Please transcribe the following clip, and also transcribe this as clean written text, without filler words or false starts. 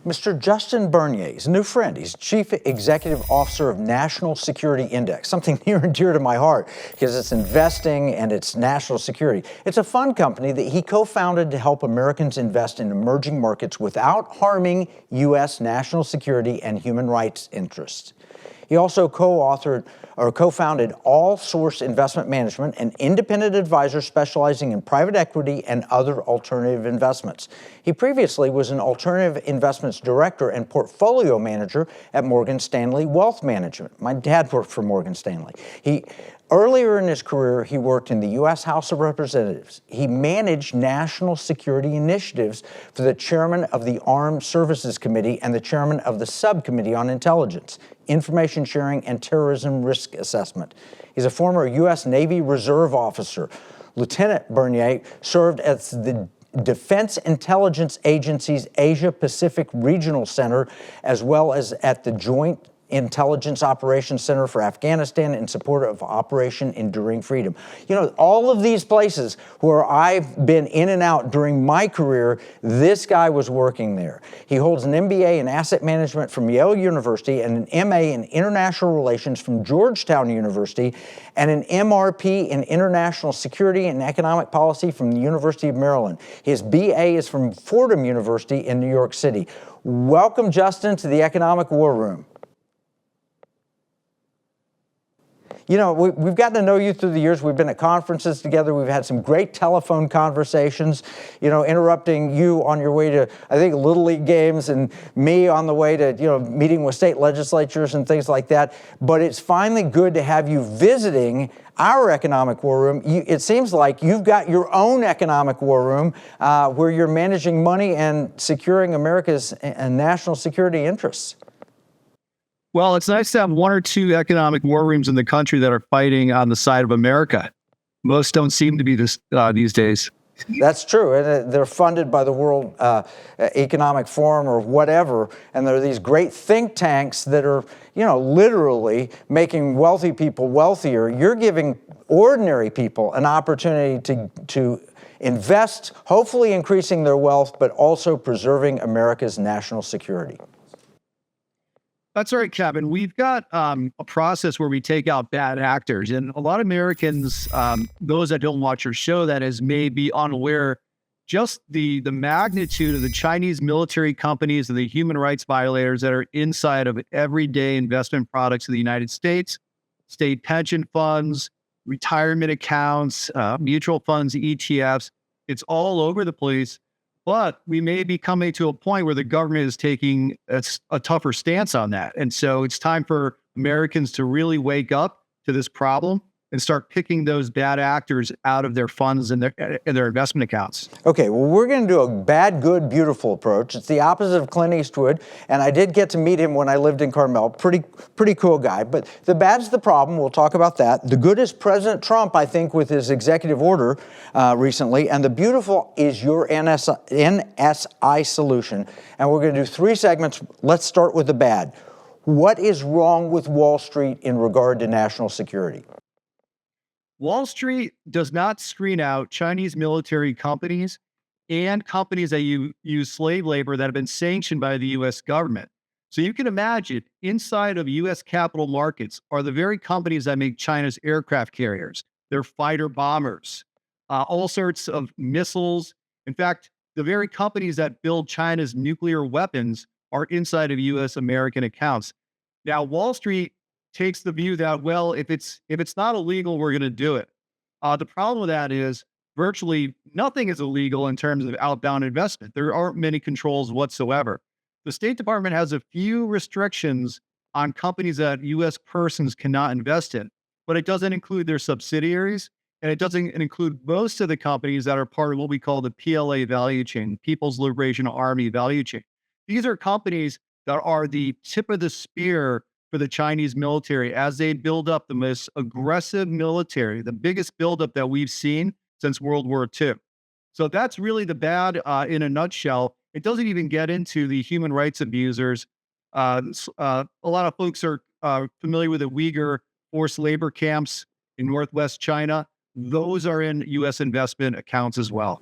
Mr. Justin Bernier is a new friend. He's Chief Executive Officer of National Security Index, something near and dear to my heart because it's investing and it's national security. It's a fund company that he co-founded to help Americans invest in emerging markets without harming U.S. national security and human rights interests. He also co-founded All Source Investment Management, an independent advisor specializing in private equity and other alternative investments. He previously was an alternative investments director and portfolio manager at Morgan Stanley Wealth Management. My dad worked for Morgan Stanley. Earlier in his career, he worked in the U.S. House of Representatives. He managed national security initiatives for the chairman of the Armed Services Committee and the chairman of the Subcommittee on Intelligence, Information Sharing, and Terrorism Risk Assessment. He's a former U.S. Navy Reserve officer. Lieutenant Bernier served as the Defense Intelligence Agency's Asia-Pacific Regional Center, as well as at the Joint Intelligence Operations Center for Afghanistan in support of Operation Enduring Freedom. You know, all of these places where I've been in and out during my career, this guy was working there. He holds an MBA in Asset Management from Yale University and an MA in International Relations from Georgetown University and an MRP in International Security and Economic Policy from the University of Maryland. His BA is from Fordham University in New York City. Welcome, Justin, to the Economic War Room. You know, we've gotten to know you through the years. We've been at conferences together. We've had some great telephone conversations, you know, interrupting you on your way to, I think, Little League games and me on the way to, you know, meeting with state legislatures and things like that. But it's finally good to have you visiting our Economic War Room. It seems like you've got your own Economic War Room where you're managing money and securing America's national security interests. Well, it's nice to have one or two economic war rooms in the country that are fighting on the side of America. Most don't seem to be this these days. That's true. And they're funded by the World Economic Forum or whatever. And there are these great think tanks that are, you know, literally making wealthy people wealthier. You're giving ordinary people an opportunity to invest, hopefully increasing their wealth, but also preserving America's national security. That's right, Kevin. We've got a process where we take out bad actors. And a lot of Americans, those that don't watch your show, that is, may be unaware just the magnitude of the Chinese military companies and the human rights violators that are inside of everyday investment products in the United States, state pension funds, retirement accounts, mutual funds, ETFs. It's all over the place. But we may be coming to a point where the government is taking a tougher stance on that. And so it's time for Americans to really wake up to this problem and start picking those bad actors out of their funds and their investment accounts. Okay, well, we're going to do a bad, good, beautiful approach. It's the opposite of Clint Eastwood, and I did get to meet him when I lived in Carmel. Pretty cool guy. But the bad's the problem. We'll talk about that. The good is President Trump, I think, with his executive order recently, and the beautiful is your NSI solution. And we're going to do 3 segments. Let's start with the bad. What is wrong with Wall Street in regard to national security? Wall Street does not screen out Chinese military companies and companies that use slave labor that have been sanctioned by the U.S. government. So you can imagine inside of U.S. capital markets are the very companies that make China's aircraft carriers, their fighter bombers, all sorts of missiles. In fact, the very companies that build China's nuclear weapons are inside of U.S. American accounts. Now, Wall Street takes the view that, well, if it's not illegal, we're going to do it. The problem with that is virtually nothing is illegal in terms of outbound investment. There aren't many controls whatsoever. The State Department has a few restrictions on companies that U.S. persons cannot invest in, but it doesn't include their subsidiaries, and it doesn't include most of the companies that are part of what we call the PLA value chain, People's Liberation Army value chain. These are companies that are the tip of the spear for the Chinese military as they build up the most aggressive military, the biggest buildup that we've seen since World War II. So that's really the bad in a nutshell. It doesn't even get into the human rights abusers. A lot of folks are familiar with the Uyghur forced labor camps in Northwest China. Those are in U.S. investment accounts as well.